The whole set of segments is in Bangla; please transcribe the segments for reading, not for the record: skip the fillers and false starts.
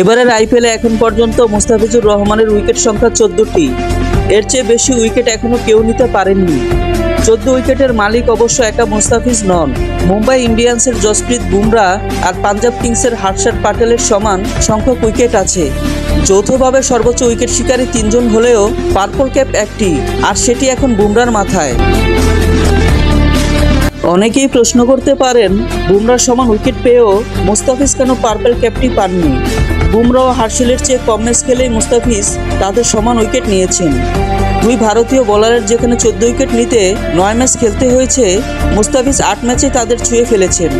এবারের আইপিএলে এখন পর্যন্ত মুস্তাফিজুর রহমানের উইকেট সংখ্যা 14টি। এর চেয়ে বেশি উইকেট এখনও কেউ নিতে পারেননি। 14 উইকেটের মালিক অবশ্য একা মুস্তাফিজ নন। মুম্বাই ইন্ডিয়ান্সের জসপ্রীত বুমরা আর পাঞ্জাব কিংসের হর্ষদ প্যাটেলের সমান সংখ্যক উইকেট আছে। যৌথভাবে সর্বোচ্চ উইকেট শিকারী 3 জন হলেও পার্পল ক্যাপ একটি, আর সেটি এখন বুমরার মাথায়। অনেকেই প্রশ্ন করতে পারেন, বুমরার সমান উইকেট পেয়েও মুস্তাফিজ কেন পার্পল ক্যাপটি পাননি। বুমরা ও হার্শেলের চেয়ে কম ম্যাচ খেলেই মুস্তাফিজ তাদের সমান উইকেট নিয়েছেন। দুই ভারতীয় বোলারের যেখানে 14 উইকেট নিতে 9 ম্যাচ খেলতে হয়েছে, মুস্তাফিজ 8 ম্যাচে তাদের ছুঁয়ে ফেলেছেন।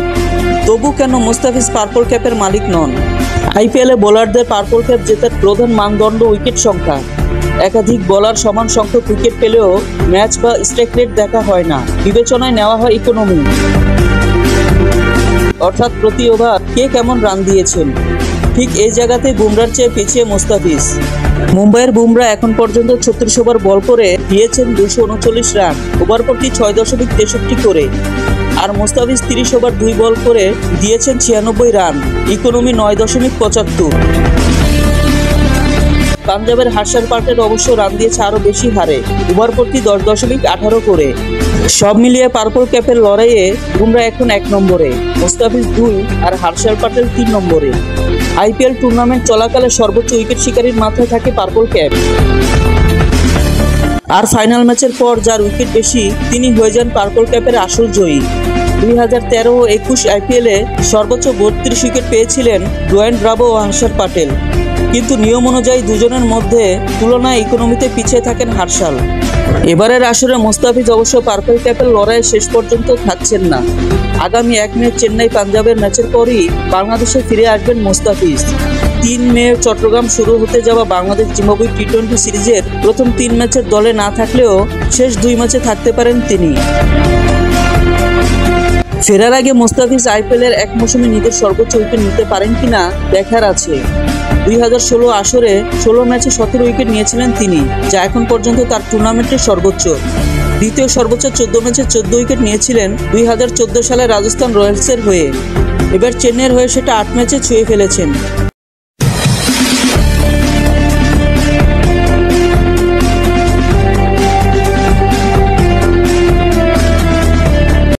তবু কেন মুস্তাফিজ পার্পল ক্যাপের মালিক নন? আইপিএলে বোলারদের পার্পল ক্যাপ জেতার প্রধান মানদণ্ড উইকেট সংখ্যা। একাধিক বোলার সমান সংখ্যক উইকেট পেলেও ম্যাচ বা স্ট্রাইক রেট দেখা হয় না, বিবেচনায় নেওয়া হয় ইকোনমি, অর্থাৎ প্রতি ওভার কে কেমন রান দিয়েছেন। ঠিক এই জায়গাতেই বুমরার চেয়ে পিছিয়ে মুস্তাফিজ। মুম্বাইয়ের বুমরা এখন পর্যন্ত 36 ওভার বল করে দিয়েছেন 239 রান, ওভার প্রতি 6.63 করে। আর মুস্তাফিজ 30 ওভার 2 বল করে দিয়েছেন 96 রান, ইকোনমি 9.75। পাঞ্জাবের হর্ষদ প্যাটেল অবশ্য রান দিয়েছে আরও বেশি হারে, ওভার প্রতি 10.18 করে। সব মিলিয়ে পার্পল ক্যাপের লড়াইয়ে বুমরা এখন 1 নম্বরে, মুস্তাফিজ 2 আর হর্ষদ প্যাটেল 3 নম্বরে। আইপিএল টুর্নামেন্ট চলাকালে সর্বোচ্চ উইকেট শিকারীর মাথায় থাকে পার্পল ক্যাপ। আর ফাইনাল ম্যাচের পর যার উইকেট বেশি তিনি হয়ে যান পার্পল ক্যাপের আসল জয়ী। 2013 ও 21 আইপিএলে সর্বোচ্চ 32 উইকেট পেয়েছিলেন ডোয়েন ব্রাভো ও হর্ষদ প্যাটেল। কিন্তু নিয়ম অনুযায়ী দুজনের মধ্যে তুলনায় ইকোনমিতে পিছিয়ে থাকেন হর্ষদ। এবারের আসরে মুস্তাফিজ অবশ্য পার্পল ক্যাপের লড়াইয়ে শেষ পর্যন্ত থাকছেন না। আগামী 1 মে চেন্নাই পাঞ্জাবের ম্যাচের পরই বাংলাদেশে ফিরে আসবেন মুস্তাফিজ। 3 মে চট্টগ্রাম শুরু হতে যাওয়া বাংলাদেশ জিম্বাবুয়ে টি-20 সিরিজের প্রথম 3 ম্যাচের দলে না থাকলেও শেষ 2 ম্যাচে থাকতে পারেন তিনি। ফেরার আগে মুস্তাফিজ আইপিএলের এক মৌসুমে নিজের সর্বোচ্চ উইকেট নিতে পারেন কিনা দেখার আছে। 2016 আসরে 16 ম্যাচে 17 উইকেট নিয়েছিলেন তিনি, যা এখন পর্যন্ত তার টুর্নামেন্টের সর্বোচ্চ। দ্বিতীয় সর্বোচ্চ 14 ম্যাচে 14 উইকেট নিয়েছিলেন 2014 সালে রাজস্থান রয়্যালসের হয়ে। এবার চেন্নাইয়ের হয়ে সেটা 8 ম্যাচে ছুঁয়ে ফেলেছেন।